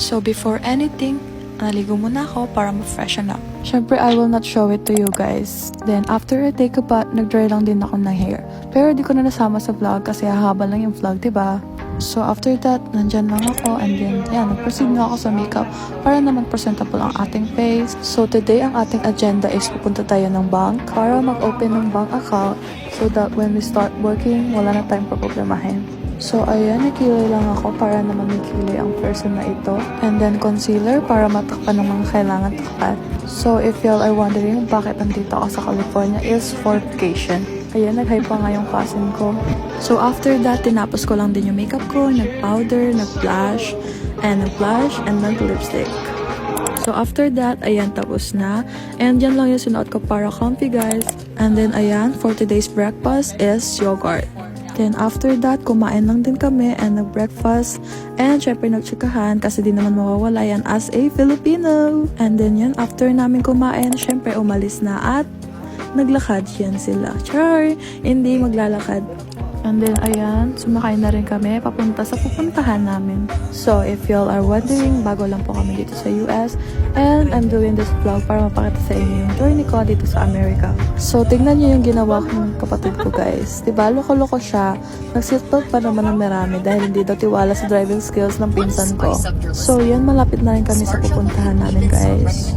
So before anything, naligo muna ako para ma-freshen up. Syempre, I will not show it to you guys. Then, after I take a bath, nag-dry lang din ako ng hair. Pero di ko na nasama sa vlog kasi hahaba lang yung vlog, diba? So, after that, nandyan lang ako. And then, yan, nag-proceed na ako sa makeup para naman presentable ang ating face. So, today, ang ating agenda is pupunta tayo ng bank para mag-open ng bank account so that when we start working, wala na tayong problemahin. So, ayan, nakilay lang ako para naman makilay ang person na ito. And then, concealer para matakpan ng mga kailangan takpan. So, if y'all are wondering bakit nandito ako sa California is for vacation. Ayan, nag-hi pa nga yung cousin ko. So, after that, tinapos ko lang din yung makeup ko, nag-powder, nag-blush, and nag-lipstick. So, after that, ayan, tapos na. And yan lang yung sinuot ko para comfy, guys. And then, ayan, for today's breakfast is yogurt. Then after that, kumain lang din kami and nag-breakfast. And syempre nagtsikahan kasi di naman mawawala yan as a Filipino. And then yan, after namin kumain, syempre umalis na at naglakad yan sila. Char! Hindi maglalakad. And then ayan, sumakay na rin kami papunta sa pupuntahan namin. So if y'all are wondering, bago lang po kami dito sa US. And I'm doing this vlog para mapakita sa inyo yung journey ko dito sa America. So tignan nyo yung ginawa kong kapatid ko, guys. Diba, loko-loko siya. Nag-seatbelt pa naman ng marami dahil hindi daw tiwala sa driving skills ng pinsan ko. So yan, malapit na rin kami sa pupuntahan namin, guys.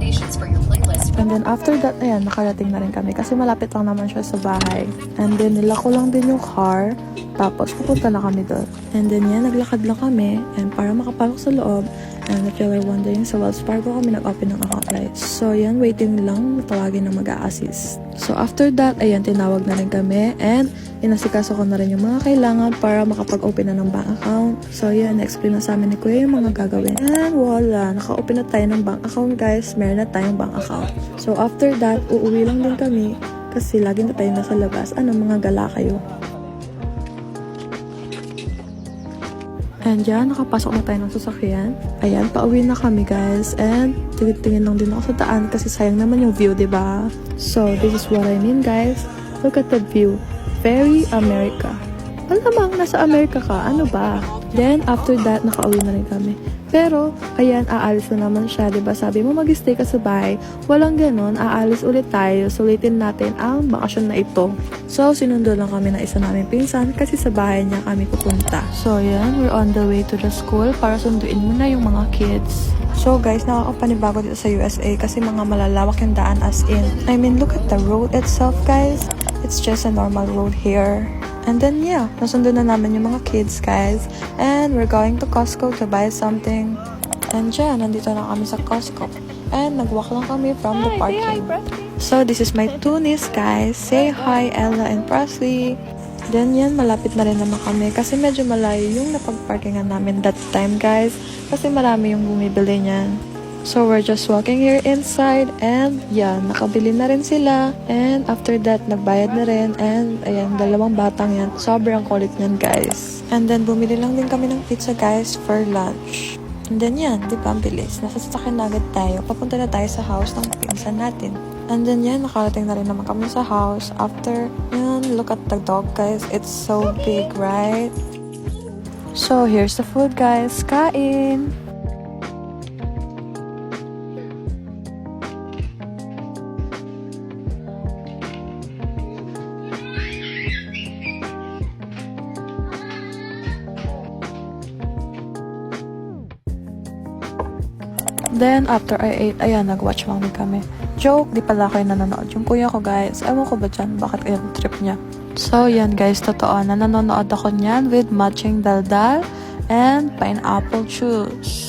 And then after that, ayan, nakarating na rin kami kasi malapit lang naman siya sa bahay. And then nilako lang din yung car, tapos pupunta na kami doon. And then yan, naglakad lang kami and para makapasok sa loob. And if you are wondering, sa Wells Fargo kami nag-open ng account, guys. So yan, waiting lang, tawagin ng mag-a-assist. So after that, ayan, tinawag na rin kami and inasikaso ko na rin yung mga kailangan para makapag-open na ng bank account. So yan, na-explain na sa amin ni Kuya yung mga gagawin. And voila, naka-open na tayo ng bank account, guys. Meron na tayong bank account. So after that, uuwi lang din kami kasi lagi na tayo nasa labas. Ano, mga gala kayo? And yan, nakapasok na tayo ng sasakyan. Ayan, pauwi na kami, guys. And tingin lang din ako sa daan kasi sayang naman yung view, diba? So, this is what I mean, guys. Look at the view. Very America. Malamang nasa America ka. Ano ba? Then, after that, nakauwi na rin kami. Pero, ayan, aalis na naman siya, diba? Sabi mo, mag-stay ka sa bahay. Walang ganon, aalis ulit tayo. Sulitin natin ang bakasyon na ito. So, sinundo lang kami ng isa namin pinsan kasi sa bahay niya kami pupunta. So, ayan, we're on the way to the school para sunduin muna yung mga kids. So, guys, nakakapanibago dito sa USA kasi mga malalawak yung daan as in. I mean, look at the road itself, guys. It's just a normal road here. And then, yeah, nasundo na namin yung mga kids, guys. And we're going to Costco to buy something. And yeah, nandito na kami sa Costco. And nag-walk lang kami from the parking. So, this is my two niece, guys. Say hi, Ella and Presley. Then yan, malapit na rin naman kami kasi medyo malayo yung napag-parkingan namin that time, guys. Kasi marami yung bumibili niyan. So, we're just walking here inside and yeah, nakabili na rin sila. And after that, nagbayad na rin. And ayan, dalawang batang yan. Sobrang kulit niyan, guys. And then, bumili lang din kami ng pizza, guys, for lunch. And then yan, di ba, ang bilis. Nasasakyan na agad tayo. Papunta na tayo sa house ng pinsan natin. And then yan, nakarating na rin naman kami sa house. After, yan, look at the dog, guys. It's so big, right? So, here's the food, guys. Kain! Then, after I ate, ayan, nag-watch lang din kami. Joke, di pala kayo nanonood. Yung kuya ko, guys, ewan ko ba dyan, bakit yung trip niya. So, yan, guys, totoo na nanonood ako niyan with matching daldal and pineapple juice.